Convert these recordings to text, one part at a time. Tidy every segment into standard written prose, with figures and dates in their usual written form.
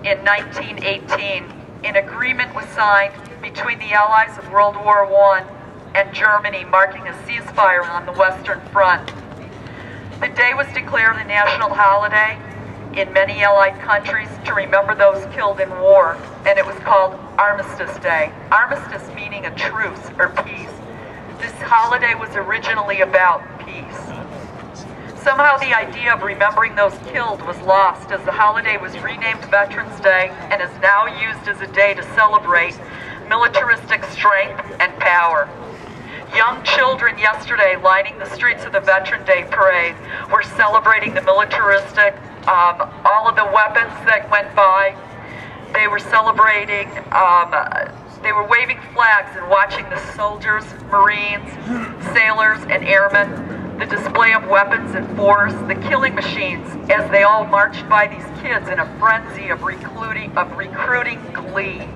in 1918, an agreement was signed between the Allies of World War I and Germany, marking a ceasefire on the Western Front. The day was declared a national holiday in many Allied countries to remember those killed in war, and it was called Armistice Day. Armistice meaning a truce or peace. This holiday was originally about peace. Somehow the idea of remembering those killed was lost as the holiday was renamed Veterans Day and is now used as a day to celebrate militaristic strength and power. Young children yesterday lining the streets of the Veteran Day Parade were celebrating the militaristic, all of the weapons that went by. They were celebrating, they were waving flags and watching the soldiers, Marines, sailors, and airmen, the display of weapons and force, the killing machines, as they all marched by these kids in a frenzy of recruiting glee.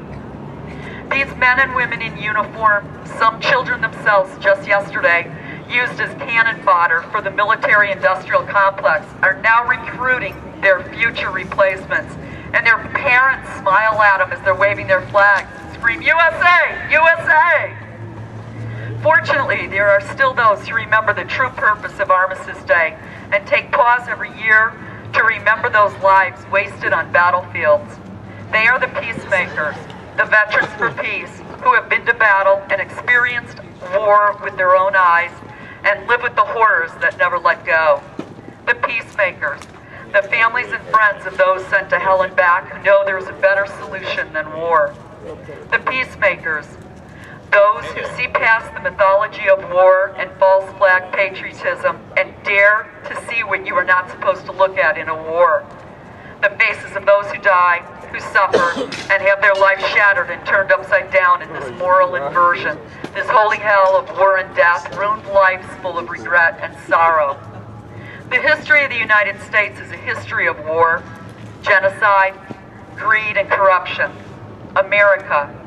These men and women in uniform, some children themselves just yesterday, used as cannon fodder for the military-industrial complex, are now recruiting their future replacements. And their parents smile at them as they're waving their flags and scream, USA! USA! Fortunately, there are still those who remember the true purpose of Armistice Day and take pause every year to remember those lives wasted on battlefields. They are the peacemakers, the veterans for peace, who have been to battle and experienced war with their own eyes and live with the horrors that never let go. The peacemakers, the families and friends of those sent to hell and back who know there is a better solution than war. The peacemakers, those who see past the mythology of war and false flag patriotism and dare to see what you are not supposed to look at in a war. The faces of those who die, who suffer, and have their life shattered and turned upside down in this moral inversion, this holy hell of war and death, ruined lives full of regret and sorrow. The history of the United States is a history of war, genocide, greed, and corruption. America.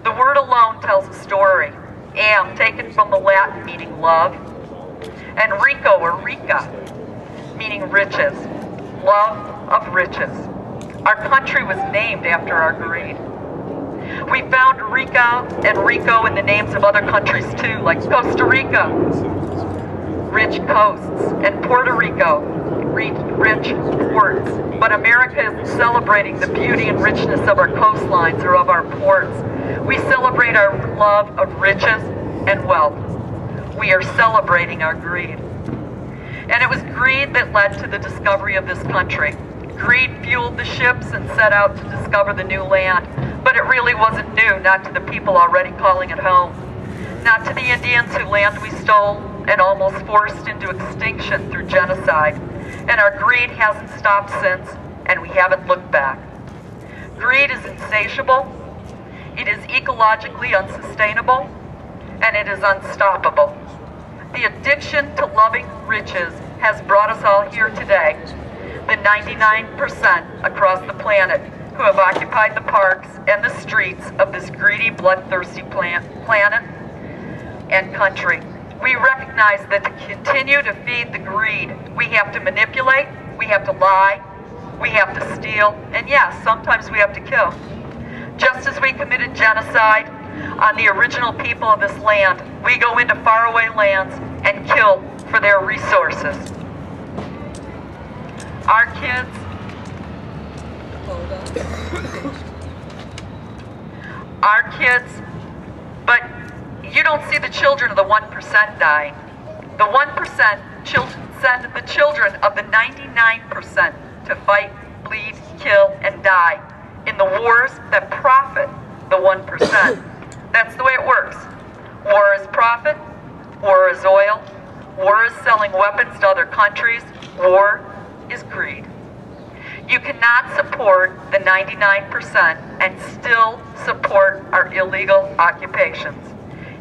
The word alone tells a story. Am, taken from the Latin meaning love, and Rico or Rica, meaning riches. Love of riches. Our country was named after our greed. We found Rica and Rico in the names of other countries too, like Costa Rica, rich coasts, and Puerto Rico, rich ports. But America is celebrating the beauty and richness of our coastlines or of our ports. We celebrate our love of riches and wealth. We are celebrating our greed. And it was greed that led to the discovery of this country. Greed fueled the ships and set out to discover the new land. But it really wasn't new, not to the people already calling it home. Not to the Indians whose land we stole and almost forced into extinction through genocide. And our greed hasn't stopped since, and we haven't looked back. Greed is insatiable, it is ecologically unsustainable, and it is unstoppable. The addiction to loving riches has brought us all here today, the 99% across the planet who have occupied the parks and the streets of this greedy, bloodthirsty planet and country. We recognize that to continue to feed the greed, we have to manipulate, we have to lie, we have to steal, and yes, sometimes we have to kill. Just as we committed genocide on the original people of this land, we go into faraway lands and kill for their resources. Our kids, but you don't see the children of the 1% dying. The 1% send the children of the 99% to fight, bleed, kill, and die in the wars that profit the 1%. That's the way it works. War is profit, war is oil, war is selling weapons to other countries, war is greed. You cannot support the 99% and still support our illegal occupations.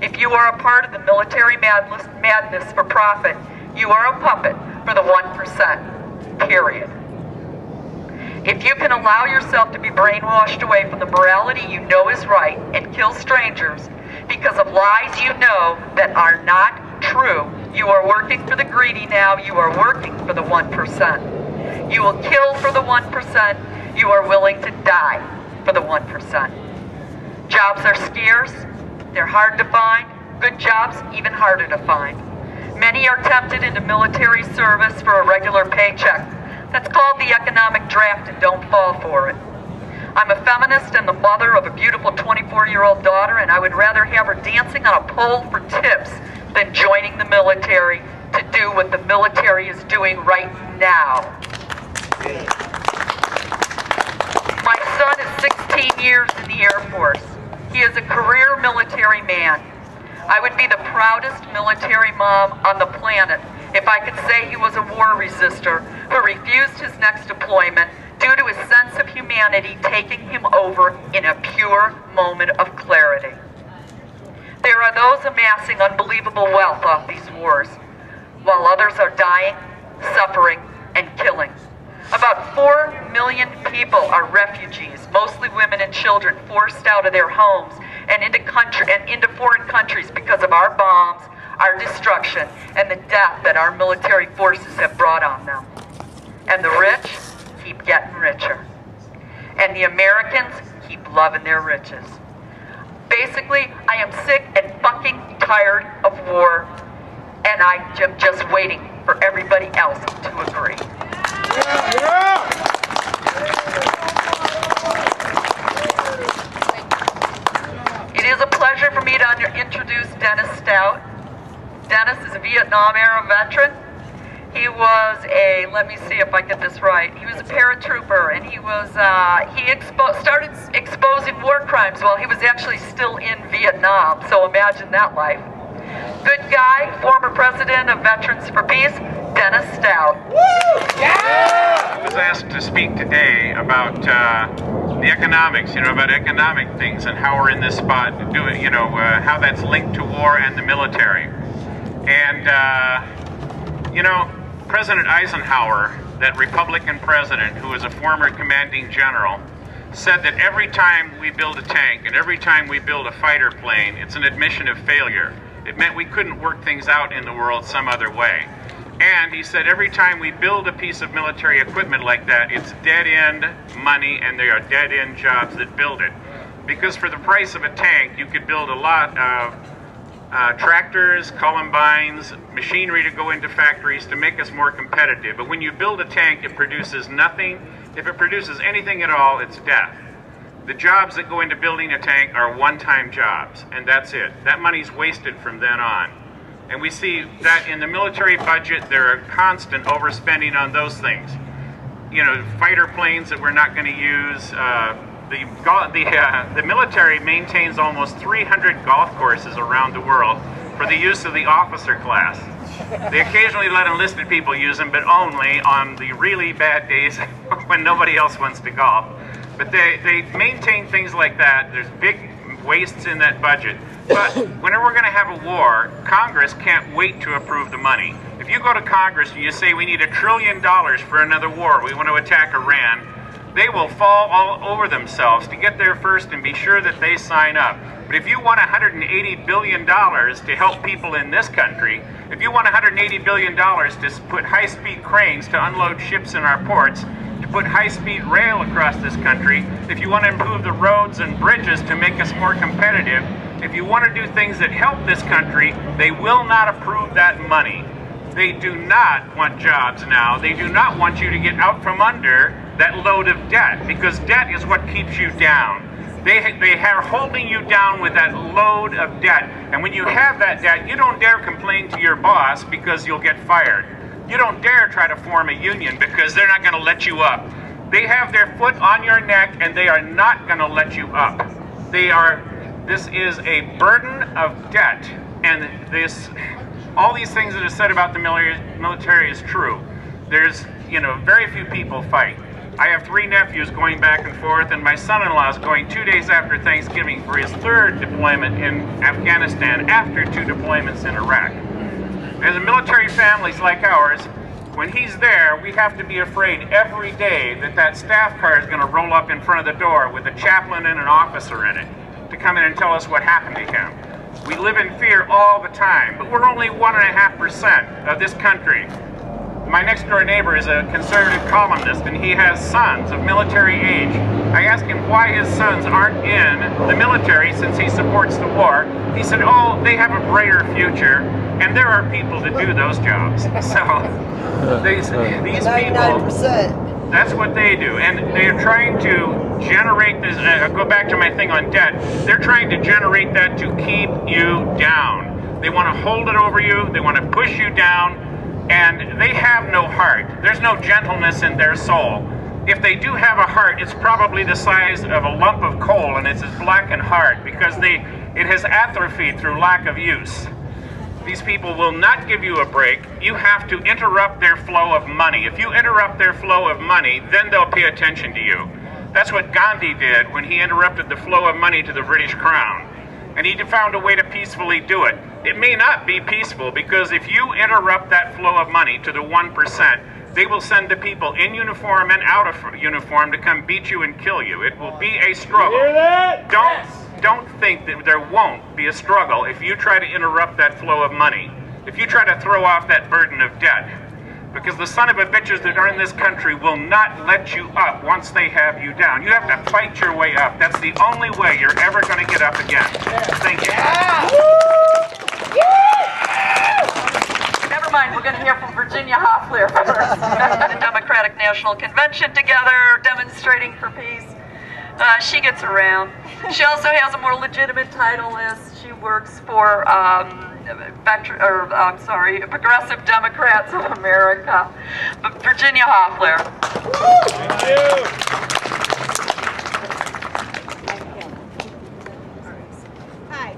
If you are a part of the military madness for profit, you are a puppet for the 1%, period. If you can allow yourself to be brainwashed away from the morality you know is right and kill strangers because of lies you know that are not true, you are working for the greedy now, you are working for the 1%. You will kill for the 1%, you are willing to die for the 1%. Jobs are scarce, they're hard to find, good jobs even harder to find. Many are tempted into military service for a regular paycheck. That's called the economic draft, and don't fall for it. I'm a feminist and the mother of a beautiful 24-year-old daughter, and I would rather have her dancing on a pole for tips than joining the military to do what the military is doing right now. My son is 16 years in the Air Force. He is a career military man. I would be the proudest military mom on the planet if I could say he was a war resister who refused his next deployment due to his sense of humanity taking him over in a pure moment of clarity. There are those amassing unbelievable wealth off these wars, while others are dying, suffering, and killing. About 4 million people are refugees, mostly women and children, forced out of their homes and into foreign countries because of our bombs, our destruction, and the death that our military forces have brought on them. And the rich keep getting richer. And the Americans keep loving their riches. Basically, I am sick and fucking tired of war, and I am just waiting for everybody else to agree. It is a pleasure for me to introduce Dennis Stout. Dennis is a Vietnam-era veteran. He was a, let me see if I get this right, he was a paratrooper, and he was, started exposing war crimes while he was actually still in Vietnam, so imagine that life. Good guy, former president of Veterans for Peace, Dennis Stout. Woo! Yeah! I was asked to speak today about the economics, about economic things and how we're in this spot to do it, how that's linked to war and the military. And, President Eisenhower, that Republican president who was a former commanding general, said that every time we build a tank and every time we build a fighter plane, it's an admission of failure. It meant we couldn't work things out in the world some other way. And he said every time we build a piece of military equipment like that, it's dead-end money and there are dead-end jobs that build it. Because for the price of a tank, you could build a lot of tractors, columbines, machinery to go into factories to make us more competitive. But when you build a tank, it produces nothing. If it produces anything at all, it's death. The jobs that go into building a tank are one-time jobs, and that's it. That money's wasted from then on. And we see that in the military budget, there are constant overspending on those things. Fighter planes that we're not going to use. The military maintains almost 300 golf courses around the world for the use of the officer class. They occasionally let enlisted people use them, but only on the really bad days when nobody else wants to golf. But they maintain things like that. There's big wastes in that budget. But whenever we're going to have a war, Congress can't wait to approve the money. If you go to Congress and you say we need $1 trillion for another war, we want to attack Iran, they will fall all over themselves to get there first and be sure that they sign up. But if you want $180 billion to help people in this country, if you want $180 billion to put high-speed cranes to unload ships in our ports, to put high-speed rail across this country, if you want to improve the roads and bridges to make us more competitive, if you want to do things that help this country, they will not approve that money. They do not want jobs now. They do not want you to get out from under that load of debt, because debt is what keeps you down. They are holding you down with that load of debt. And when you have that debt, you don't dare complain to your boss because you'll get fired. You don't dare try to form a union because they're not going to let you up. They have their foot on your neck and they are not going to let you up. This is a burden of debt, and all these things that are said about the military is true. There's, very few people fight. I have 3 nephews going back and forth, and my son-in-law is going 2 days after Thanksgiving for his 3rd deployment in Afghanistan after 2 deployments in Iraq. As military families like ours, when he's there, we have to be afraid every day that that staff car is going to roll up in front of the door with a chaplain and an officer in it to come in and tell us what happened to him. We live in fear all the time, but we're only 1.5% of this country. My next door neighbor is a conservative columnist, and he has sons of military age. I asked him why his sons aren't in the military since he supports the war. He said, oh, they have a brighter future, and there are people to do those jobs. So these people, that's what they do. And they're trying to generate this, go back to my thing on debt, they're trying to generate that to keep you down. They want to hold it over you, they want to push you down, and they have no heart. There's no gentleness in their soul. If they do have a heart, it's probably the size of a lump of coal, and it's as black and hard because it has atrophied through lack of use. These people will not give you a break. You have to interrupt their flow of money. If you interrupt their flow of money, then they'll pay attention to you. That's what Gandhi did when he interrupted the flow of money to the British Crown. And he found a way to peacefully do it. It may not be peaceful, because if you interrupt that flow of money to the 1%, they will send the people in uniform and out of uniform to come beat you and kill you. It will be a struggle. You hear that? Don't think that there won't be a struggle if you try to interrupt that flow of money, if you try to throw off that burden of debt. Because the son of a bitches that are in this country will not let you up once they have you down. You have to fight your way up. That's the only way you're ever going to get up again. Thank you. Never mind, we're going to hear from Virginia Hoffler first. The Democratic National Convention together, demonstrating for peace. She gets around. She also has a more legitimate title list. She works for Progressive Democrats of America. But Virginia Hoffler. Thank you. Hi.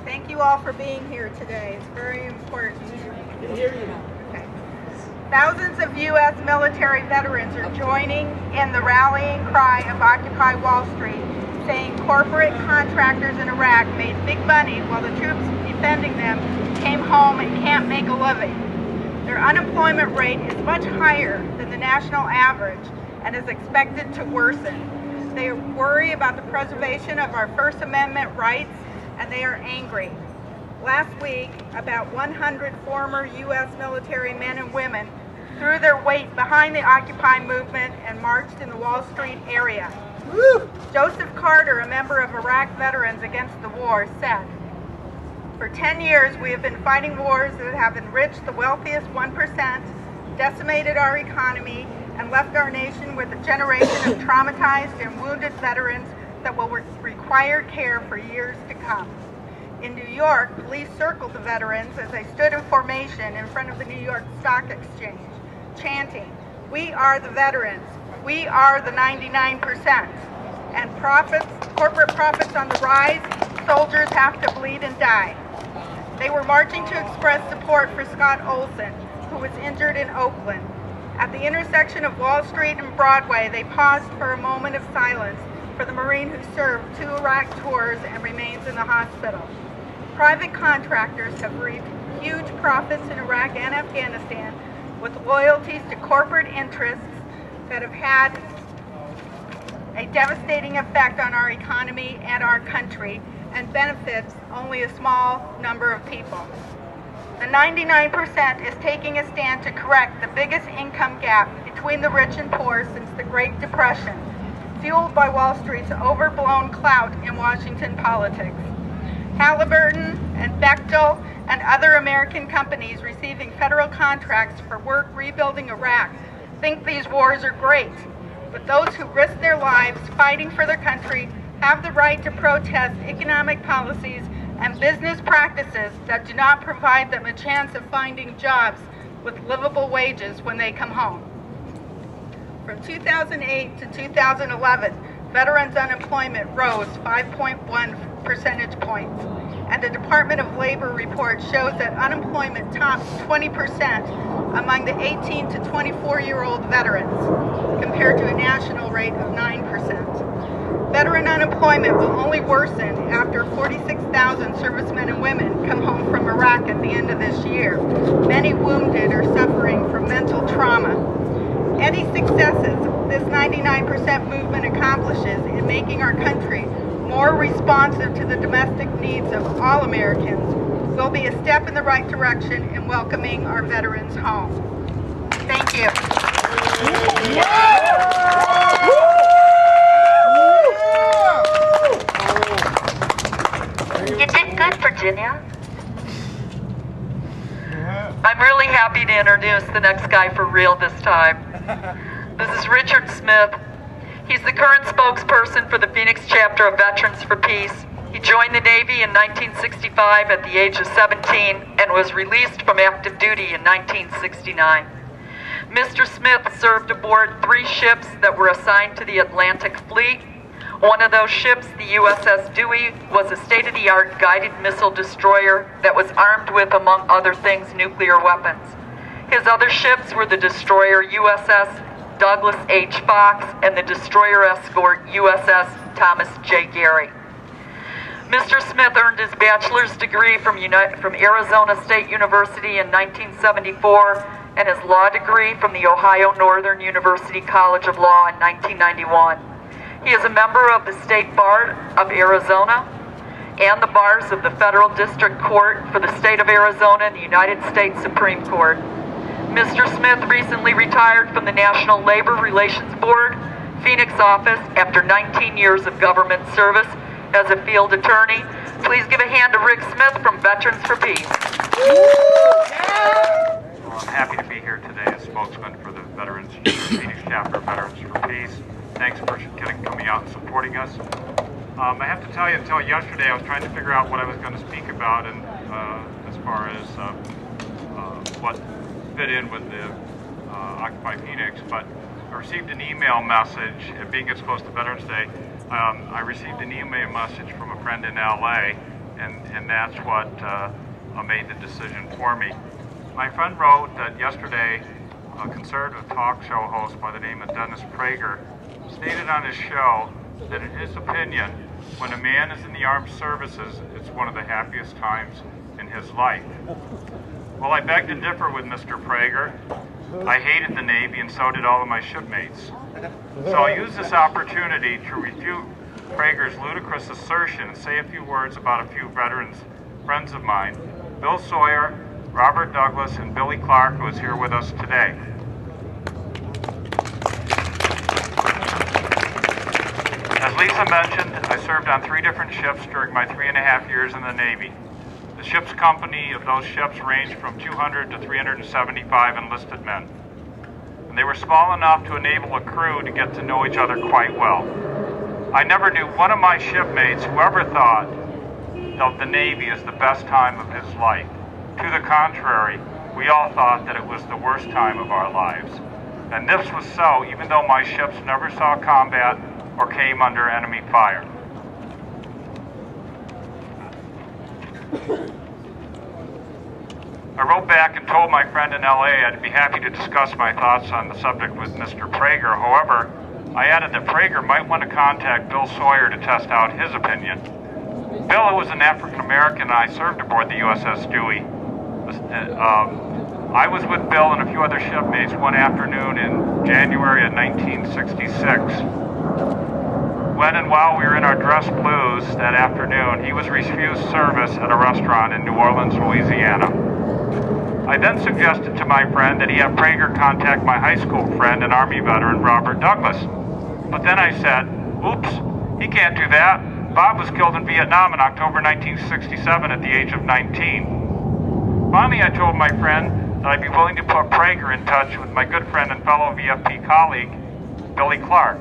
Thank you all for being here today. It's very important. Can hear you. Okay. Thousands of U.S. military veterans are joining in the rallying cry of Occupy Wall Street, saying corporate contractors in Iraq made big money while the troops defending them came home and can't make a living. Their unemployment rate is much higher than the national average and is expected to worsen. They worry about the preservation of our First Amendment rights, and they are angry. Last week, about 100 former U.S. military men and women threw their weight behind the Occupy movement and marched in the Wall Street area. Woo! Joseph Carter, a member of Iraq Veterans Against the War, said, "For 10 years we have been fighting wars that have enriched the wealthiest 1%, decimated our economy, and left our nation with a generation of traumatized and wounded veterans that will require care for years to come." In New York, police circled the veterans as they stood in formation in front of the New York Stock Exchange, chanting, "We are the veterans. We are the 99%. And corporate profits on the rise, soldiers have to bleed and die." They were marching to express support for Scott Olson, who was injured in Oakland. At the intersection of Wall Street and Broadway, they paused for a moment of silence for the Marine who served 2 Iraq tours and remains in the hospital. Private contractors have reaped huge profits in Iraq and Afghanistan with loyalties to corporate interests that have had a devastating effect on our economy and our country and benefits only a small number of people. The 99% is taking a stand to correct the biggest income gap between the rich and poor since the Great Depression, fueled by Wall Street's overblown clout in Washington politics. Halliburton and Bechtel and other American companies receiving federal contracts for work rebuilding Iraq think these wars are great, but those who risk their lives fighting for their country have the right to protest economic policies and business practices that do not provide them a chance of finding jobs with livable wages when they come home. From 2008 to 2011, veterans' unemployment rose 5.1 percentage points, and the Department of Labor report shows that unemployment tops 20% among the 18 to 24-year-old veterans, compared to a national rate of 9%. Veteran unemployment will only worsen after 46,000 servicemen and women come home from Iraq at the end of this year, many wounded or suffering from mental trauma. Any successes this 99% movement accomplishes in making our country more responsive to the domestic needs of all Americans will be a step in the right direction in welcoming our veterans home. Thank you. You did good, Virginia. I'm really happy to introduce the next guy for real this time. This is Richard Smith. He's the current spokesperson for the Phoenix chapter of Veterans for Peace. He joined the Navy in 1965 at the age of 17 and was released from active duty in 1969. Mr. Smith served aboard 3 ships that were assigned to the Atlantic Fleet. One of those ships, the USS Dewey, was a state-of-the-art guided missile destroyer that was armed with, among other things, nuclear weapons. His other ships were the destroyer USS Douglas H. Fox and the destroyer escort USS Thomas J. Gary. Mr. Smith earned his bachelor's degree from Arizona State University in 1974 and his law degree from the Ohio Northern University College of Law in 1991. He is a member of the State Bar of Arizona and the bars of the Federal District Court for the State of Arizona and the United States Supreme Court. Mr. Smith recently retired from the National Labor Relations Board, Phoenix office, after 19 years of government service as a field attorney. Please give a hand to Rick Smith from Veterans for Peace. Well, I'm happy to be here today as spokesman for the Veterans Phoenix chapter of Veterans for Peace. Thanks for coming out and supporting us. I have to tell you, until yesterday, I was trying to figure out what I was going to speak about, and as far as what fit in with the Occupy Phoenix. But I received an email message, being it's close to Veterans Day. I received an email message from a friend in LA, and that's what made the decision for me. My friend wrote that yesterday a conservative talk show host by the name of Dennis Prager stated on his show that in his opinion, when a man is in the armed services, it's one of the happiest times in his life. Well, I beg to differ with Mr. Prager. I hated the Navy, and so did all of my shipmates. So I'll use this opportunity to refute Prager's ludicrous assertion and say a few words about a few veterans, friends of mine, Bill Sawyer, Robert Douglas, and Billy Clark, who is here with us today. As Lisa mentioned, I served on 3 different ships during my 3.5 years in the Navy. The ship's company of those ships ranged from 200 to 375 enlisted men. And they were small enough to enable a crew to get to know each other quite well. I never knew one of my shipmates who ever thought of the Navy as the best time of his life. To the contrary, we all thought that it was the worst time of our lives. And this was so even though my ships never saw combat or came under enemy fire. I wrote back and told my friend in LA I'd be happy to discuss my thoughts on the subject with Mr. Prager. However, I added that Prager might want to contact Bill Sawyer to test out his opinion. Bill, who was an African American, and I served aboard the USS Dewey. I was with Bill and a few other shipmates one afternoon in January of 1966. When and while we were in our dress blues that afternoon, he was refused service at a restaurant in New Orleans, Louisiana. I then suggested to my friend that he have Prager contact my high school friend and Army veteran, Robert Douglas. But then I said, oops, he can't do that. Bob was killed in Vietnam in October 1967 at the age of 19. Finally, I told my friend that I'd be willing to put Prager in touch with my good friend and fellow VFP colleague, Billy Clark.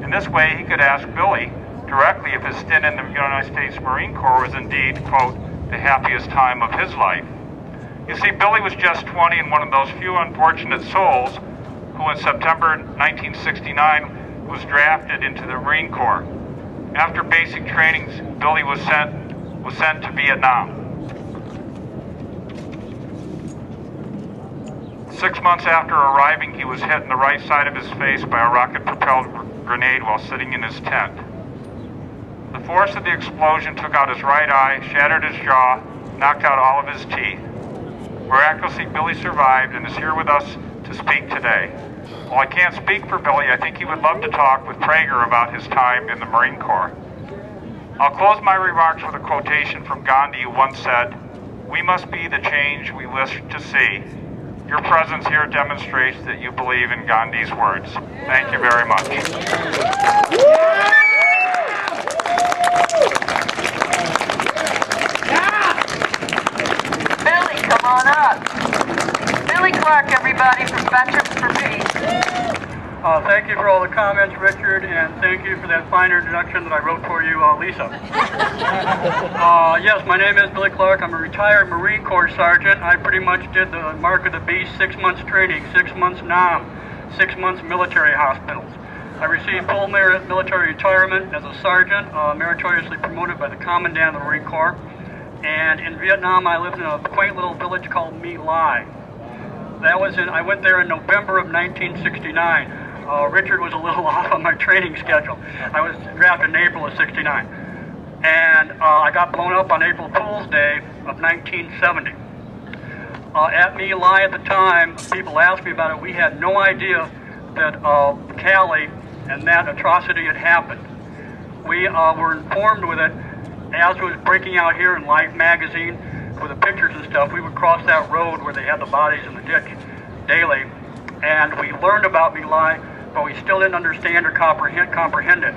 In this way, he could ask Billy directly if his stint in the United States Marine Corps was indeed, quote, the happiest time of his life. You see, Billy was just 20 and one of those few unfortunate souls who in September 1969 was drafted into the Marine Corps. After basic trainings, Billy was sent to Vietnam. 6 months after arriving, he was hit in the right side of his face by a rocket-propelled grenade while sitting in his tent. The force of the explosion took out his right eye, shattered his jaw, knocked out all of his teeth. Miraculously, Billy survived and is here with us to speak today. While I can't speak for Billy, I think he would love to talk with Prager about his time in the Marine Corps. I'll close my remarks with a quotation from Gandhi, who once said, "We must be the change we wish to see. Your presence here demonstrates that you believe in Gandhi's words. Thank you very much. Billy, come on up. Billy Clark, everybody, from Veterans for Peace. Thank you for all the comments, Richard, and thank you for that fine introduction that I wrote for you, Lisa. Yes, my name is Billy Clark. I'm a retired Marine Corps sergeant. I pretty much did the mark of the beast, 6 months training, 6 months NOM, 6 months military hospitals. I received full merit military retirement as a sergeant, meritoriously promoted by the Commandant of the Marine Corps. And in Vietnam, I lived in a quaint little village called My Lai. I went there in November of 1969. Richard was a little off on my training schedule. I was drafted in April of '69. And I got blown up on April Fool's Day of 1970. At My Lai at the time, people asked me about it. We had no idea that Cali and that atrocity had happened. We were informed with it as it was breaking out here in Life magazine with the pictures and stuff. We would cross that road where they had the bodies in the ditch daily, and we learned about My Lai, but we still didn't understand or comprehend it.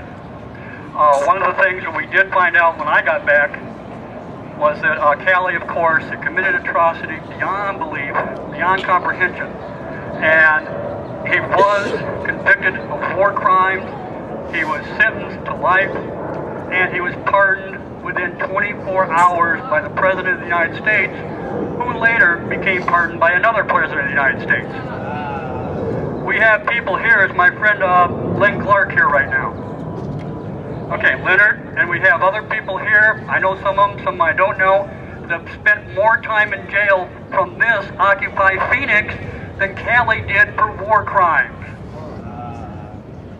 One of the things that we did find out when I got back was that Cali, of course, had committed atrocity beyond belief, beyond comprehension, and he was convicted of war crimes, he was sentenced to life, and he was pardoned within 24 hours by the President of the United States, who later became pardoned by another President of the United States. We have people here, as my friend Len Clark here right now. Okay, Leonard, and we have other people here. I know some of them, some I don't know, that have spent more time in jail from this Occupy Phoenix than Cali did for war crimes.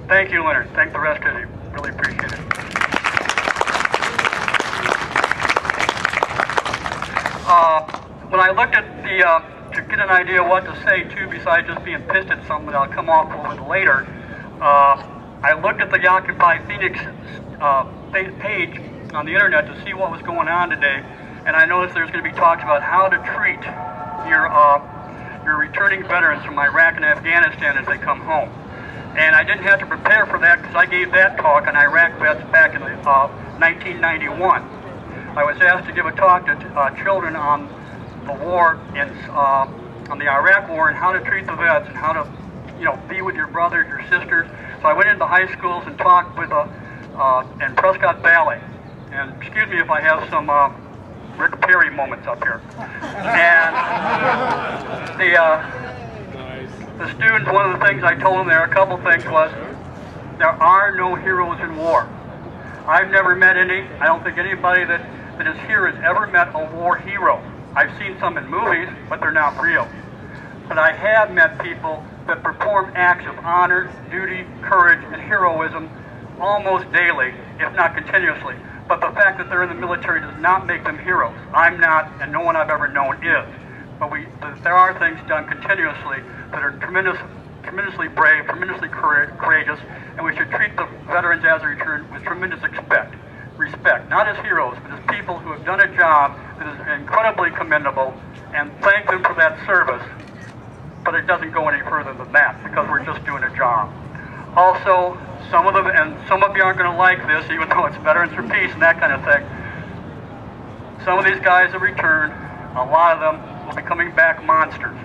Thank you, Leonard. Thank the rest of you. Really appreciate it. When I looked at to get an idea what to say too, besides just being pissed at something that I'll come off with later, I looked at the Occupy Phoenix page on the internet to see what was going on today, and I noticed there's going to be talks about how to treat your returning veterans from Iraq and Afghanistan as they come home. And I didn't have to prepare for that because I gave that talk on Iraq vets back in 1991. I was asked to give a talk to children on the war on the Iraq war and how to treat the vets and how to, be with your brothers, your sisters. So I went into high schools and talked with in Prescott Valley. And excuse me if I have some Rick Perry moments up here. And the students, one of the things I told them there, a couple things was, there are no heroes in war. I've never met any. I don't think anybody that is here has ever met a war hero. I've seen some in movies, but they're not real. But I have met people that perform acts of honor, duty, courage, and heroism almost daily, if not continuously. But the fact that they're in the military does not make them heroes. I'm not, and no one I've ever known is. But there are things done continuously that are tremendously brave, tremendously courageous, and we should treat the veterans as they return with tremendous respect, not as heroes, but as people who have done a job that is incredibly commendable, and thank them for that service. But it doesn't go any further than that, because we're just doing a job. Also, some of them, and some of you aren't going to like this, even though it's Veterans for Peace and that kind of thing, some of these guys have returned, a lot of them will be coming back monsters.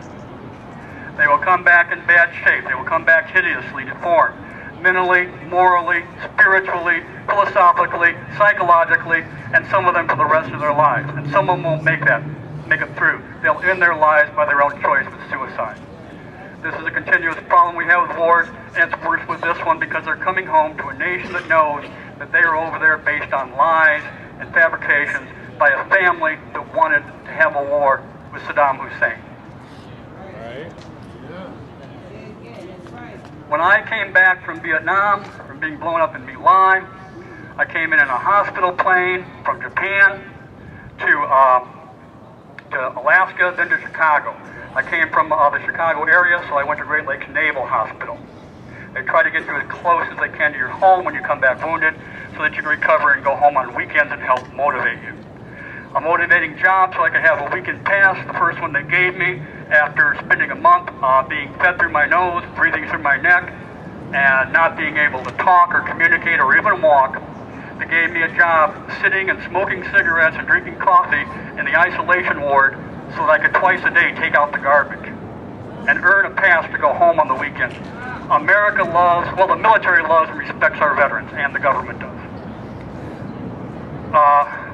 They will come back in bad shape. They will come back hideously deformed, mentally, morally, spiritually, philosophically, psychologically, and some of them for the rest of their lives. And some of them won't make it through. They'll end their lives by their own choice with suicide. This is a continuous problem we have with wars, and it's worse with this one because they're coming home to a nation that knows that they are over there based on lies and fabrications by a family that wanted to have a war with Saddam Hussein. When I came back from Vietnam, from being blown up in My Lai, I came in a hospital plane from Japan to Alaska, then to Chicago. I came from the Chicago area, so I went to Great Lakes Naval Hospital. They try to get you as close as they can to your home when you come back wounded, so that you can recover and go home on weekends and help motivate you. a motivating job so I could have a weekend pass, the first one they gave me after spending a month being fed through my nose, breathing through my neck, and not being able to talk or communicate or even walk. They gave me a job sitting and smoking cigarettes and drinking coffee in the isolation ward so that I could twice a day take out the garbage and earn a pass to go home on the weekend. America loves, well, the military loves and respects our veterans, and the government does.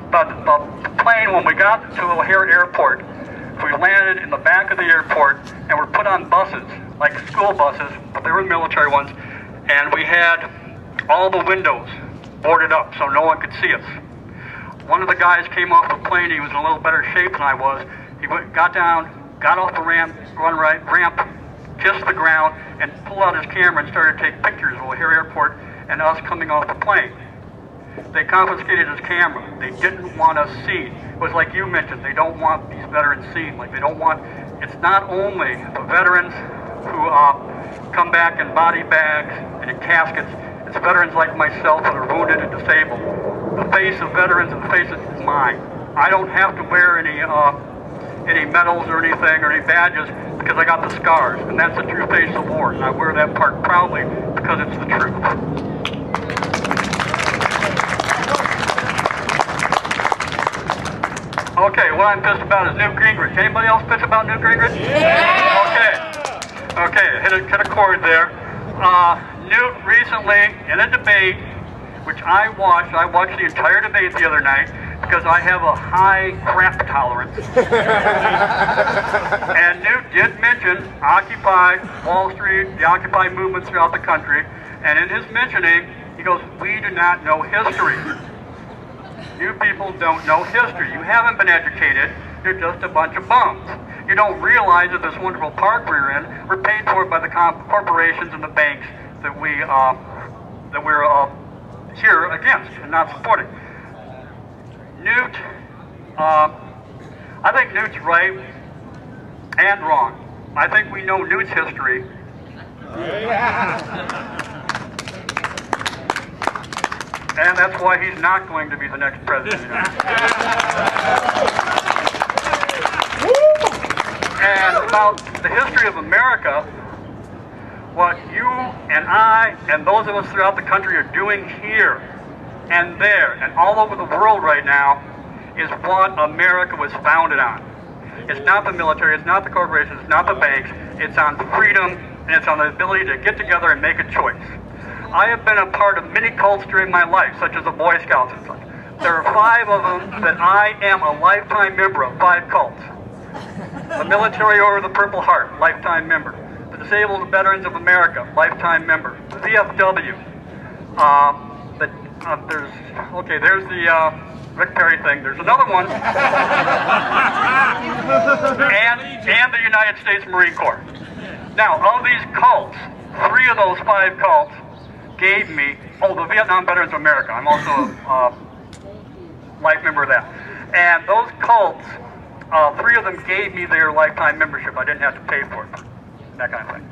But the plane, when we got to O'Hare Airport, we landed in the back of the airport and were put on buses, like school buses, but they were military ones, and we had all the windows boarded up so no one could see us. One of the guys came off the plane. He was in a little better shape than I was. He got down, got off the ramp, kissed the ground, and pulled out his camera and started to take pictures of O'Hare Airport and us coming off the plane. They confiscated his camera. They didn't want us seen. It was like you mentioned, they don't want these veterans seen. Like they don't want, it's not only the veterans who come back in body bags and in caskets, it's veterans like myself that are wounded and disabled. The face of veterans and the face is mine. I don't have to wear any medals or anything or any badges because I got the scars, and that's the true face of war, and I wear that part proudly because it's the truth. Okay, what I'm pissed about is Newt Gingrich. Anybody else pissed about Newt Gingrich? Yeah! Okay, hit a chord there. Newt recently, in a debate, which I watched the entire debate the other night because I have a high crap tolerance. And Newt did mention Occupy Wall Street, the Occupy movement throughout the country, and in his mentioning, he goes, we do not know history. You people don't know history. You haven't been educated. You're just a bunch of bums. You don't realize that this wonderful park we're in, we're paid for by the corporations and the banks that we're here against and not supporting. Newt, I think Newt's right and wrong. I think we know Newt's history. And that's why he's not going to be the next president of the United States. And about the history of America, what you and I and those of us throughout the country are doing here and there and all over the world right now is what America was founded on. It's not the military, it's not the corporations, it's not the banks, it's on freedom and it's on the ability to get together and make a choice. I have been a part of many cults during my life, such as the Boy Scouts and such. There are 5 of them that I am a lifetime member of, 5 cults. The Military Order of the Purple Heart, lifetime member. The Disabled Veterans of America, lifetime member. The VFW. There's the Rick Perry thing. There's another one. and the United States Marine Corps. Now, of these cults, 3 of those 5 cults gave me, the Vietnam Veterans of America. I'm also a life member of that. And those cults, 3 of them gave me their lifetime membership. I didn't have to pay for it, that kind of thing.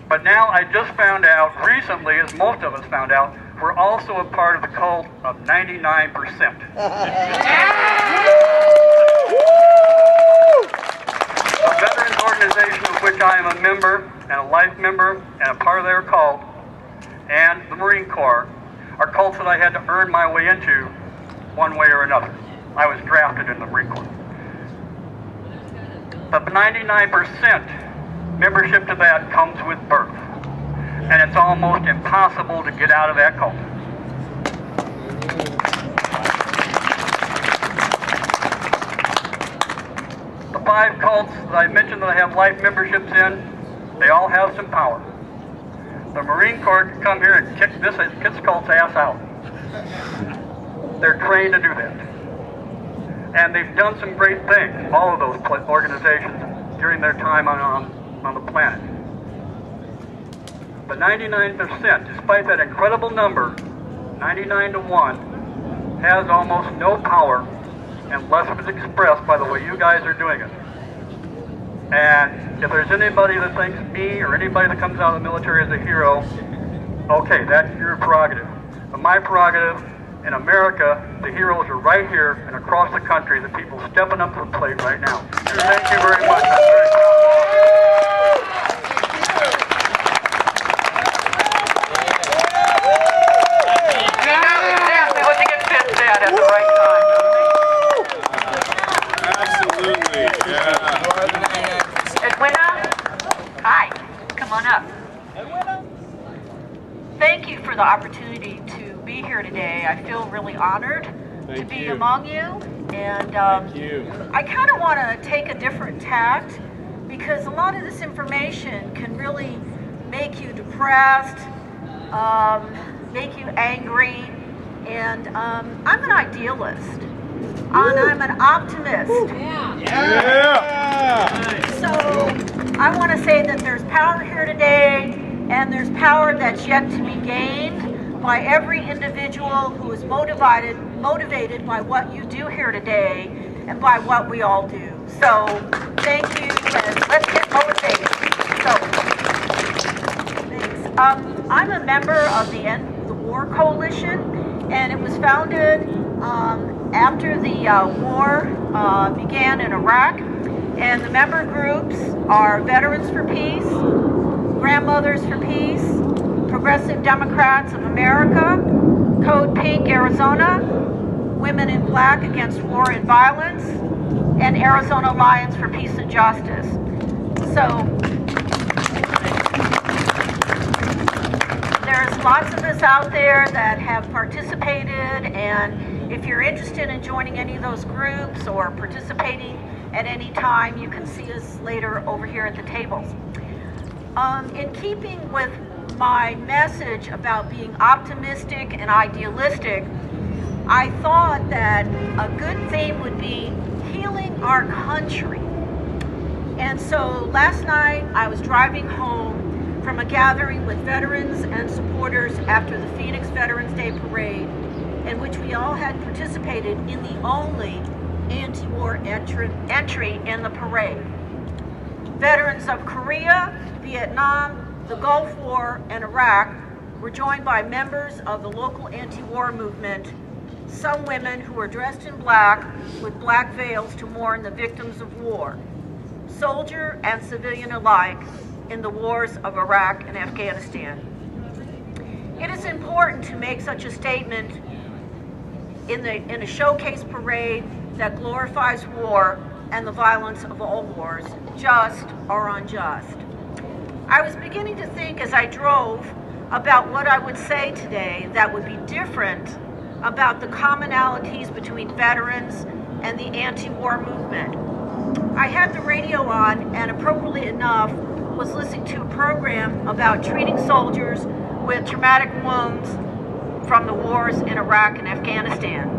But now I just found out recently, as most of us found out, we're also a part of the cult of 99%. A veterans organization of which I am a member and a life member and a part of their cult, and the Marine Corps, are cults that I had to earn my way into one way or another. I was drafted in the Marine Corps. But the 99% membership to that comes with birth. And it's almost impossible to get out of that cult. The 5 cults that I mentioned that I have life memberships in, they all have some power. The Marine Corps can come here and kick this cult's ass out. They're trained to do that. And they've done some great things, all of those organizations, during their time on the planet. But 99%, despite that incredible number, 99 to 1, has almost no power unless it's expressed by the way you guys are doing it. And if there's anybody that thinks me or anybody that comes out of the military is a hero, okay, that's your prerogative. But my prerogative In America, the heroes are right here and across the country, the people stepping up to the plate right now. Thank you very much. I'm very proud of He knows exactly what to get fit at the right time. Absolutely, yeah. Edwina, hi, come on up. Thank you for the opportunity to be here today. I feel really honored to be among you, and I kind of want to take a different tact because a lot of this information can really make you depressed, make you angry, and I'm an idealist, and I'm an optimist. So I want to say that there's power here today, and there's power that's yet to be gained by every individual who is motivated by what you do here today and by what we all do. So thank you, and let's get motivated. So thanks. I'm a member of the End the War Coalition, and it was founded after the war began in Iraq. And the member groups are Veterans for Peace, Grandmothers for Peace, Progressive Democrats of America, Code Pink Arizona, Women in Black Against War and Violence, and Arizona Alliance for Peace and Justice. So there's lots of us out there that have participated, and if you're interested in joining any of those groups or participating at any time, you can see us later over here at the tables. In keeping with my message about being optimistic and idealistic, I thought that a good theme would be healing our country. And so last night I was driving home from a gathering with veterans and supporters after the Phoenix Veterans Day Parade, in which we all had participated in the only anti-war entry in the parade. Veterans of Korea, Vietnam, the Gulf War, and Iraq were joined by members of the local anti-war movement, some women who were dressed in black with black veils to mourn the victims of war, soldier and civilian alike, in the wars of Iraq and Afghanistan. It is important to make such a statement in a showcase parade that glorifies war and the violence of all wars, just or unjust. I was beginning to think as I drove about what I would say today that would be different about the commonalities between veterans and the anti-war movement. I had the radio on, and appropriately enough, was listening to a program about treating soldiers with traumatic wounds from the wars in Iraq and Afghanistan.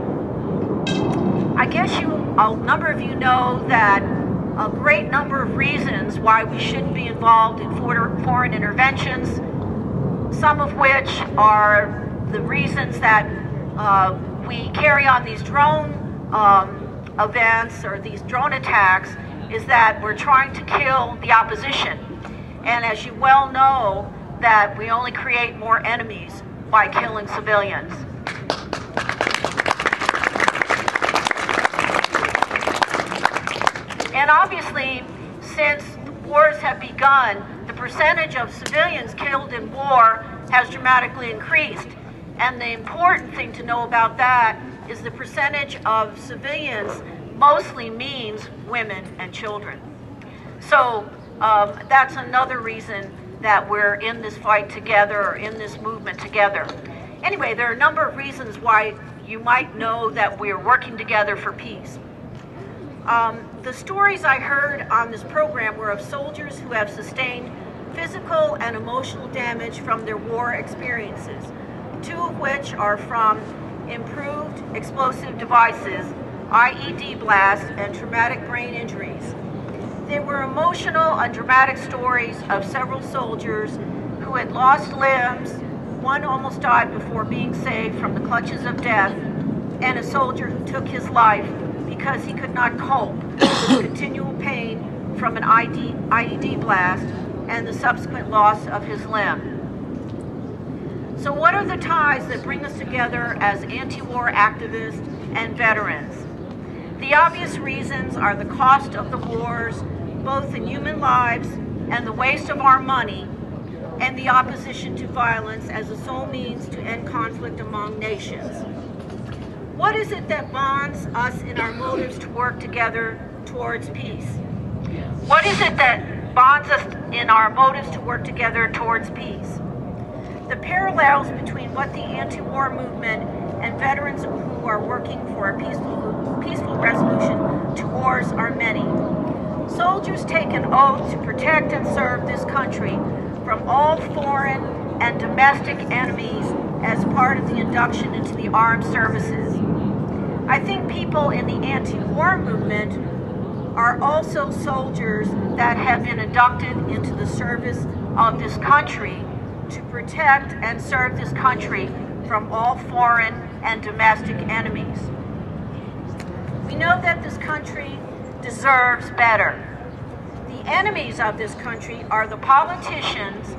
I guess a number of you know that a great number of reasons why we shouldn't be involved in foreign interventions, some of which are the reasons that we carry on these drone events or these drone attacks, is that we're trying to kill the opposition. And as you well know, that we only create more enemies by killing civilians. And obviously, since wars have begun, the percentage of civilians killed in war has dramatically increased. And the important thing to know about that is the percentage of civilians mostly means women and children. So that's another reason that we're in this fight together, or in this movement together. Anyway, there are a number of reasons why you might know that we're working together for peace. The stories I heard on this program were of soldiers who have sustained physical and emotional damage from their war experiences, two of which are from improved explosive devices, IED blasts, and traumatic brain injuries. They were emotional and dramatic stories of several soldiers who had lost limbs. One almost died before being saved from the clutches of death, and a soldier who took his life because he could not cope with continual pain from an IED blast and the subsequent loss of his limb. So what are the ties that bring us together as anti-war activists and veterans? The obvious reasons are the cost of the wars, both in human lives and the waste of our money, and the opposition to violence as the sole means to end conflict among nations. What is it that bonds us in our motives to work together towards peace? What is it that bonds us in our motives to work together towards peace? The parallels between what the anti-war movement and veterans who are working for a peaceful resolution to wars are many. Soldiers take an oath to protect and serve this country from all foreign and domestic enemies as part of the induction into the armed services. I think people in the anti-war movement are also soldiers that have been inducted into the service of this country to protect and serve this country from all foreign and domestic enemies. We know that this country deserves better. The enemies of this country are the politicians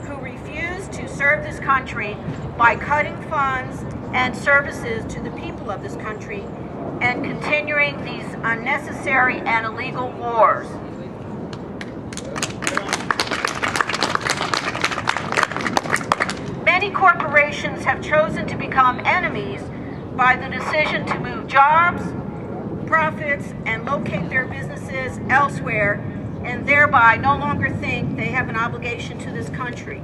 who refuse to serve this country by cutting funds and services to the people of this country and continuing these unnecessary and illegal wars. Many corporations have chosen to become enemies by the decision to move jobs, profits, and locate their businesses elsewhere, and thereby no longer think they have an obligation to this country.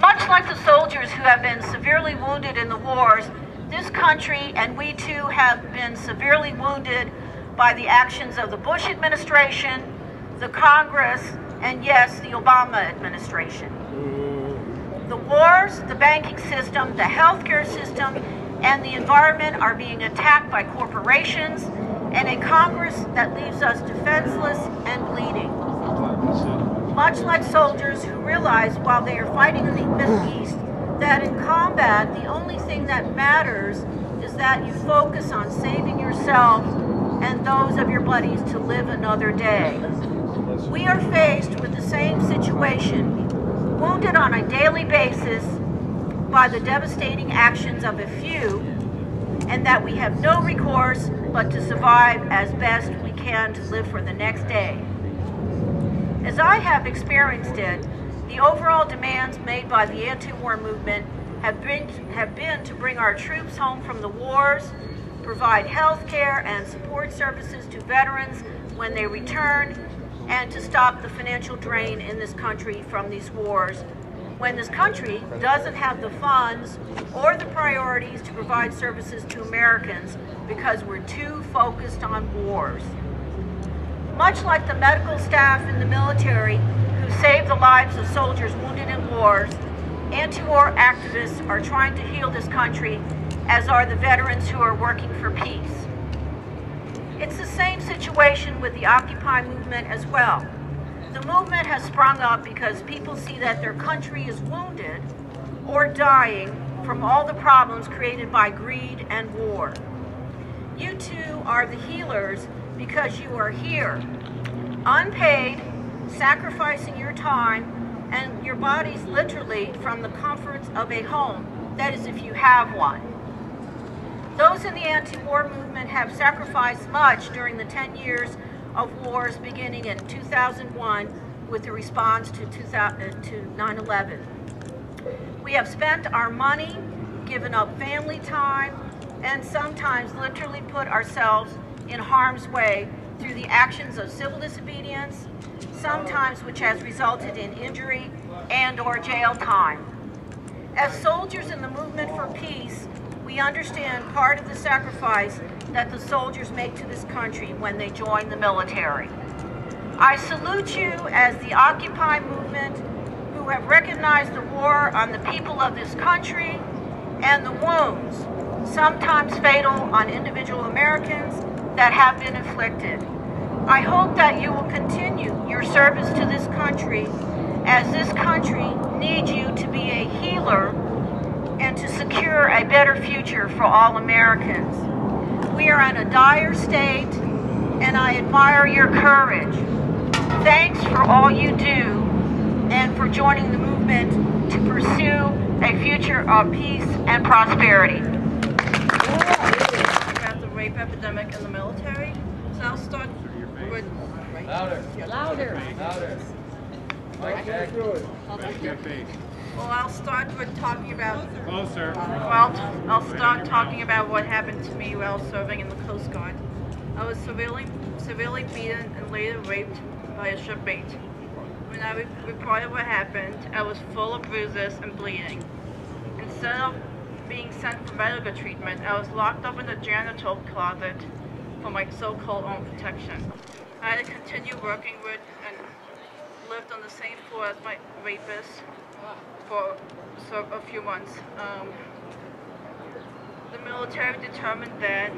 Much like the soldiers who have been severely wounded in the wars, this country and we too have been severely wounded by the actions of the Bush administration, the Congress, and yes, the Obama administration. The wars, the banking system, the healthcare system, and the environment are being attacked by corporations and a Congress that leaves us defenseless and bleeding. Much like soldiers who realize while they are fighting in the Middle East that in combat the only thing that matters is that you focus on saving yourself and those of your buddies to live another day. We are faced with the same situation, wounded on a daily basis by the devastating actions of a few, and that we have no recourse but to survive as best we can to live for the next day. As I have experienced it, the overall demands made by the anti-war movement have been to bring our troops home from the wars, provide health care and support services to veterans when they return, and to stop the financial drain in this country from these wars, when this country doesn't have the funds or the priorities to provide services to Americans because we're too focused on wars. Much like the medical staff in the military who save the lives of soldiers wounded in wars, anti-war activists are trying to heal this country, as are the veterans who are working for peace. It's the same situation with the Occupy movement as well. The movement has sprung up because people see that their country is wounded or dying from all the problems created by greed and war. You too are the healers because you are here, unpaid, sacrificing your time and your bodies literally from the comforts of a home, that is if you have one. Those in the anti-war movement have sacrificed much during the 10 years of wars beginning in 2001 with the response to 9/11. We have spent our money, given up family time, and sometimes literally put ourselves in harm's way through the actions of civil disobedience, sometimes which has resulted in injury and or jail time. As soldiers in the movement for peace, we understand part of the sacrifice that the soldiers make to this country when they join the military. I salute you as the Occupy movement who have recognized the war on the people of this country and the wounds, sometimes fatal on individual Americans, that have been inflicted. I hope that you will continue your service to this country, as this country needs you to be a healer and to secure a better future for all Americans. We are in a dire state, and I admire your courage. Thanks for all you do and for joining the movement to pursue a future of peace and prosperity. About the rape epidemic in the military. So I'll start with... Louder. Louder. Louder. Well, I'll start with talking about... Closer. Well, I'll start talking about what happened to me while serving in the Coast Guard. I was severely beaten and later raped by a shipmate. When I reported what happened, I was full of bruises and bleeding. Instead of being sent for medical treatment, I was locked up in the janitorial closet for my so-called own protection. I had to continue working with and lived on the same floor as my rapist for a few months. The military determined that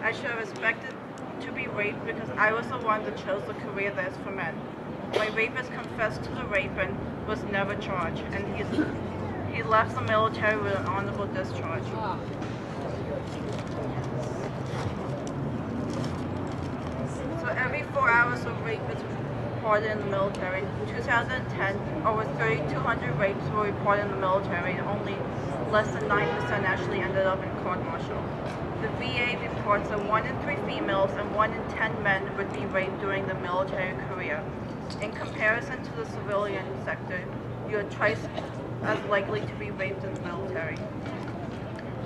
I should have expected to be raped because I was the one that chose the career that is for men. My rapist confessed to the rape and was never charged, and he left the military with an honorable discharge. So every 4 hours of rape is reported in the military. In 2010, over 3,200 rapes were reported in the military, and only less than 9% actually ended up in court-martial. The VA reports that 1 in 3 females and 1 in 10 men would be raped during the military career. In comparison to the civilian sector, you are twice as likely to be raped in the military.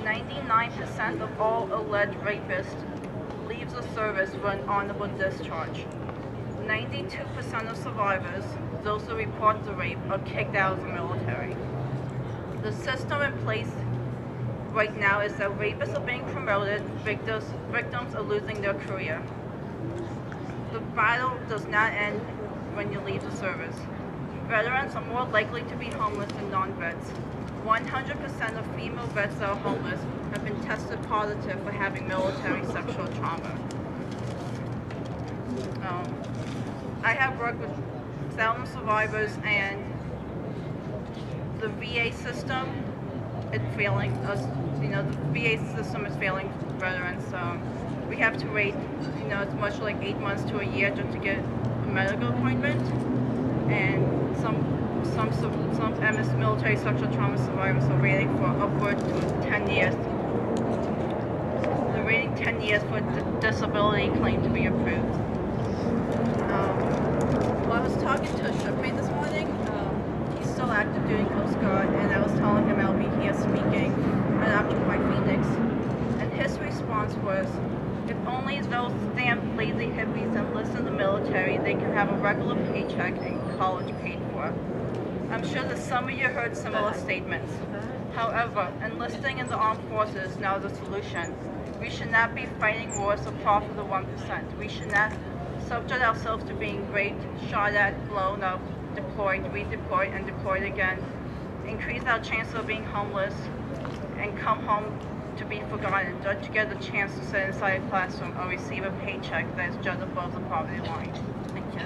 99% of all alleged rapists leaves the service for an honorable discharge. 92% of survivors, those who report the rape, are kicked out of the military. The system in place right now is that rapists are being promoted, victims are losing their career. The battle does not end when you leave the service. Veterans are more likely to be homeless than non-vets. 100% of female vets that are homeless have been tested positive for having military sexual trauma. I have worked with thousands of survivors, and the VA system is failing us. You know, the VA system is failing veterans. We have to wait, you know, it's much like 8 months to a year just to get a medical appointment, and some MS military sexual trauma survivors are waiting for upwards to 10 years. They're waiting 10 years for a disability claim to be approved. Well, I was talking to a shipmate this morning. He's still active duty Coast Guard, and I was telling him I'll be here speaking at Occupy Phoenix. And his response was, if only those damn lazy hippies enlist in the military, they can have a regular paycheck and college paid for. I'm sure that some of you heard similar statements. However, enlisting in the armed forces is now the solution. We should not be fighting wars to profit the 1%. We should not subject ourselves to being raped, shot at, blown up, deployed, redeployed, and deployed again. Increase our chance of being homeless and come home to be forgotten, just to get the chance to sit inside a classroom or receive a paycheck that is just above the poverty line. Thank you.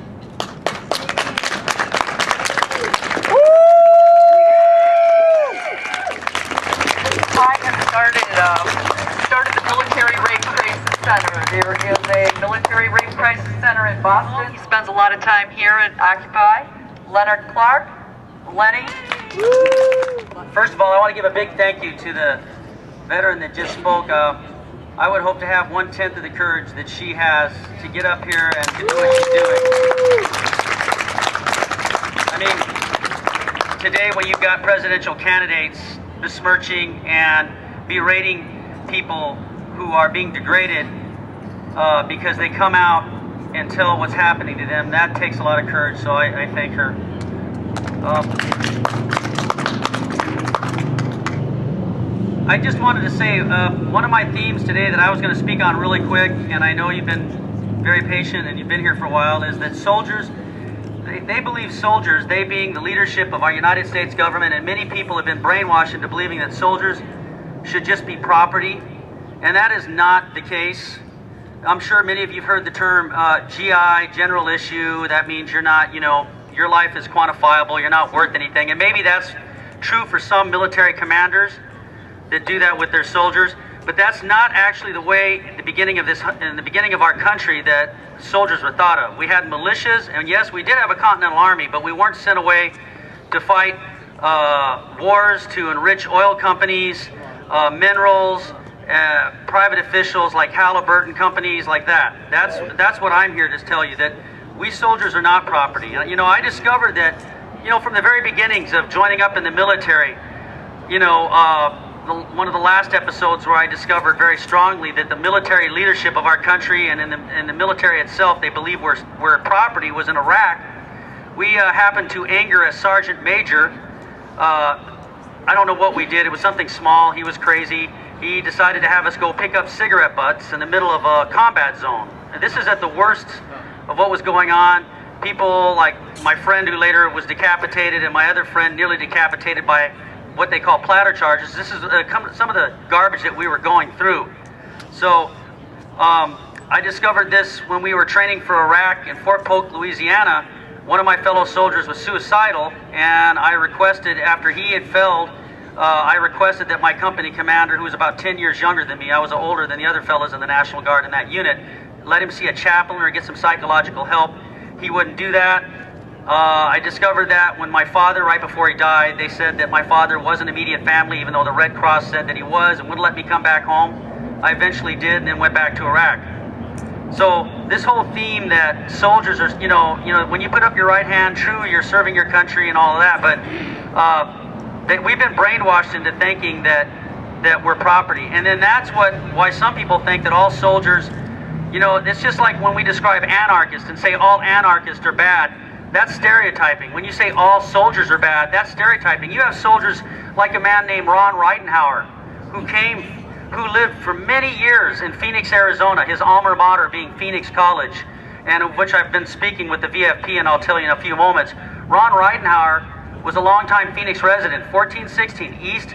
I have started the Military Rape Crisis Center. There is a Military Rape Crisis Center in Boston. He spends a lot of time here at Occupy. Leonard Clark, Lenny. First of all, I want to give a big thank you to the veteran that just spoke. I would hope to have 1/10 of the courage that she has to get up here and to do what she's doing. I mean, today when you've got presidential candidates besmirching and berating people who are being degraded because they come out and tell what's happening to them, that takes a lot of courage, so I thank her. I just wanted to say, one of my themes today that I was going to speak on really quick, and I know you've been very patient and you've been here for a while, is that soldiers, they believe soldiers, they being the leadership of our United States government, and many people have been brainwashed into believing that soldiers should just be property, and that is not the case. I'm sure many of you have heard the term GI, general issue. That means you're not, you know, your life is quantifiable, you're not worth anything, and maybe that's true for some military commanders that do that with their soldiers, But that's not actually the way in the beginning of our country that soldiers were thought of. We had militias, and yes, we did have a Continental Army, but we weren't sent away to fight wars to enrich oil companies, minerals, private officials like Halliburton companies like that. That's what I'm here to tell you, that we soldiers are not property. You know, I discovered that, you know, from the very beginnings of joining up in the military, you know, one of the last episodes where I discovered very strongly that the military leadership of our country and in the military itself, they believe we're property, was in Iraq. We happened to anger a sergeant major. I don't know what we did. It was something small. He was crazy. He decided to have us go pick up cigarette butts in the middle of a combat zone. And this is at the worst of what was going on. People like my friend who later was decapitated and my other friend nearly decapitated by what they call platter charges. This is some of the garbage that we were going through. So I discovered this when we were training for Iraq in Fort Polk, Louisiana. One of my fellow soldiers was suicidal, and I requested, after he had failed, I requested that my company commander, who was about 10 years younger than me, I was older than the other fellows in the National Guard in that unit, let him see a chaplain or get some psychological help. He wouldn't do that. I discovered that when my father, right before he died, they said that my father wasn't immediate family, even though the Red Cross said that he was, and wouldn't let me come back home. I eventually did, and then went back to Iraq. So this whole theme that soldiers are, you know, when you put up your right hand, true, you're serving your country and all of that, but that we've been brainwashed into thinking that we're property. And then that's why some people think that all soldiers, you know, it's just like when we describe anarchists and say all anarchists are bad. That's stereotyping. When you say all soldiers are bad, that's stereotyping. You have soldiers like a man named Ron Reitenhauer, who lived for many years in Phoenix, Arizona, his alma mater being Phoenix College, and of which I've been speaking with the VFP, and I'll tell you in a few moments. Ron Reitenhauer was a longtime Phoenix resident, 1416 East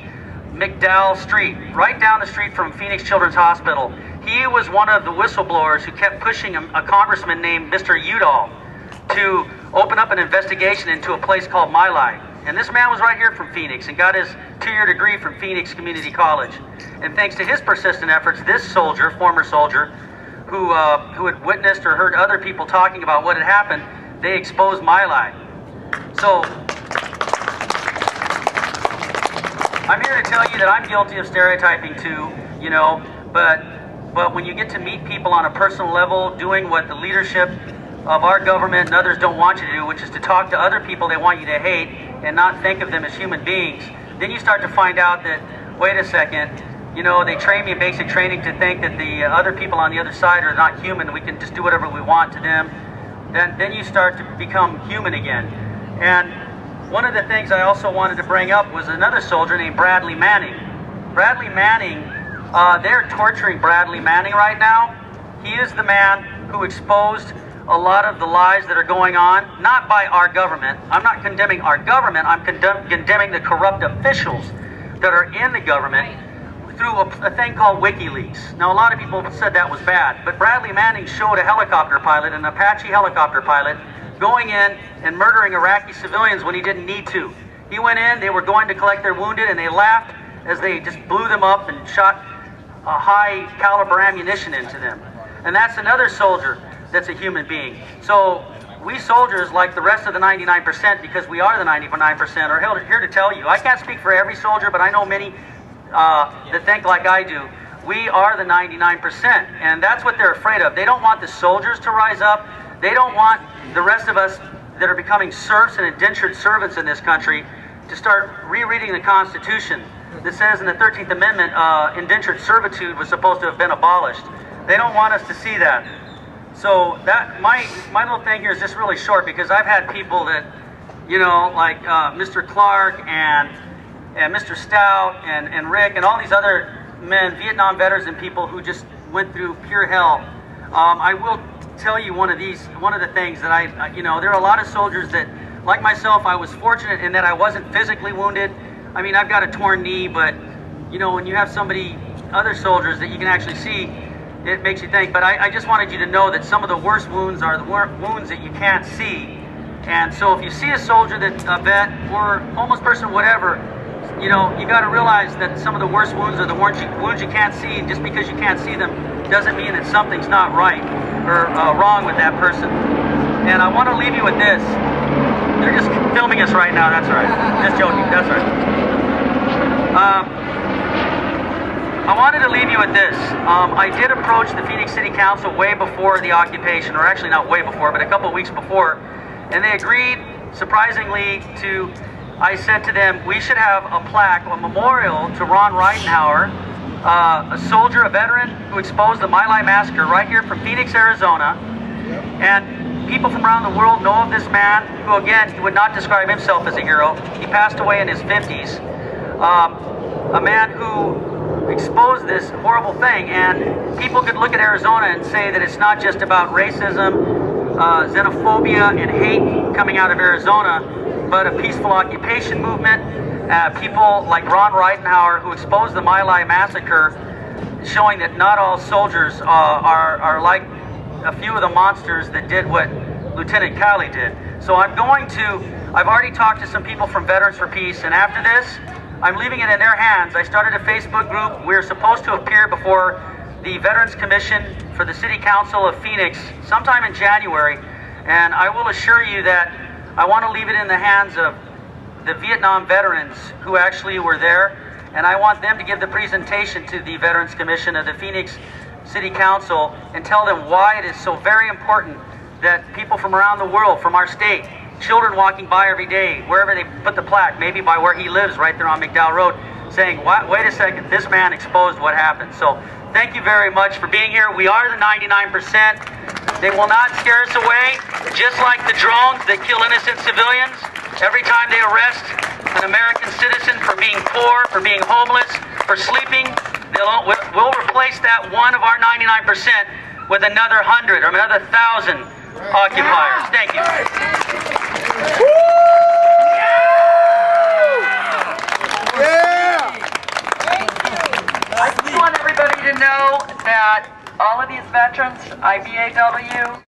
McDowell Street, right down the street from Phoenix Children's Hospital. He was one of the whistleblowers who kept pushing a congressman named Mr. Udall to open up an investigation into a place called My Lai. And this man was right here from Phoenix and got his 2-year degree from Phoenix Community College. And thanks to his persistent efforts, this soldier, former soldier, who had witnessed or heard other people talking about what had happened, they exposed My Lai. So I'm here to tell you that I'm guilty of stereotyping too, you know, but when you get to meet people on a personal level, doing what the leadership of our government and others don't want you to do, which is to talk to other people they want you to hate and not think of them as human beings, then you start to find out that, wait a second, you know, they train me in basic training to think that the other people on the other side are not human, we can just do whatever we want to them. Then you start to become human again. And one of the things I also wanted to bring up was another soldier named Bradley Manning. Bradley Manning, they're torturing Bradley Manning right now. He is the man who exposed a lot of the lies that are going on, not by our government. I'm not condemning our government, I'm condemning the corrupt officials that are in the government through a thing called WikiLeaks. Now, a lot of people said that was bad, but Bradley Manning showed a helicopter pilot, an Apache helicopter pilot, going in and murdering Iraqi civilians when he didn't need to. He went in, they were going to collect their wounded, and they laughed as they just blew them up and shot a high caliber ammunition into them. And that's another soldier that's a human being. So we soldiers, like the rest of the 99%, because we are the 99%, are here to tell you. I can't speak for every soldier, but I know many that think like I do. We are the 99%, and that's what they're afraid of. They don't want the soldiers to rise up. They don't want the rest of us that are becoming serfs and indentured servants in this country to start rereading the Constitution that says in the 13th Amendment indentured servitude was supposed to have been abolished. They don't want us to see that. So that my little thing here is just really short, because I've had people that, you know, like Mr. Clark and Mr. Stout and Rick and all these other men, Vietnam veterans and people who just went through pure hell. I will tell you one of the things that you know, there are a lot of soldiers that, like myself, I was fortunate in that I wasn't physically wounded. I mean, I've got a torn knee, but, you know, when you have other soldiers that you can actually see, it makes you think. But I just wanted you to know that some of the worst wounds are the wounds that you can't see. And so if you see a soldier that's a vet or homeless person, whatever, you know, you got to realize that some of the worst wounds are the wounds you can't see. Just because you can't see them doesn't mean that something's not right or wrong with that person. And I want to leave you with this. They're just filming us right now, that's right. Just joking, that's right. I wanted to leave you with this. I did approach the Phoenix City Council way before the occupation, or actually not way before, but a couple of weeks before, and they agreed, surprisingly, to, I said to them, we should have a plaque, a memorial to Ron Reitenauer, a soldier, a veteran who exposed the My Lai massacre right here from Phoenix, Arizona, and people from around the world know of this man, who again, he would not describe himself as a hero. He passed away in his 50s. A man who exposed this horrible thing, and people could look at Arizona and say that it's not just about racism, xenophobia, and hate coming out of Arizona, but a peaceful occupation movement, people like Ron Reitenauer who exposed the My Lai massacre, showing that not all soldiers are like a few of the monsters that did what Lieutenant Calley did. So I've already talked to some people from Veterans for Peace, and after this, I'm leaving it in their hands. I started a Facebook group. We're supposed to appear before the Veterans Commission for the City Council of Phoenix sometime in January, and I will assure you that I want to leave it in the hands of the Vietnam veterans who actually were there, and I want them to give the presentation to the Veterans Commission of the Phoenix City Council and tell them why it is so very important that people from around the world, from our state, children walking by every day, wherever they put the plaque, maybe by where he lives, right there on McDowell Road, saying, wait a second, this man exposed what happened. So thank you very much for being here. We are the 99%. They will not scare us away, just like the drones that kill innocent civilians. Every time they arrest an American citizen for being poor, for being homeless, for sleeping, we'll replace that one of our 99% with another 100 or another 1,000 occupiers. Thank you. I just want everybody to know that all of these veterans, IBAW,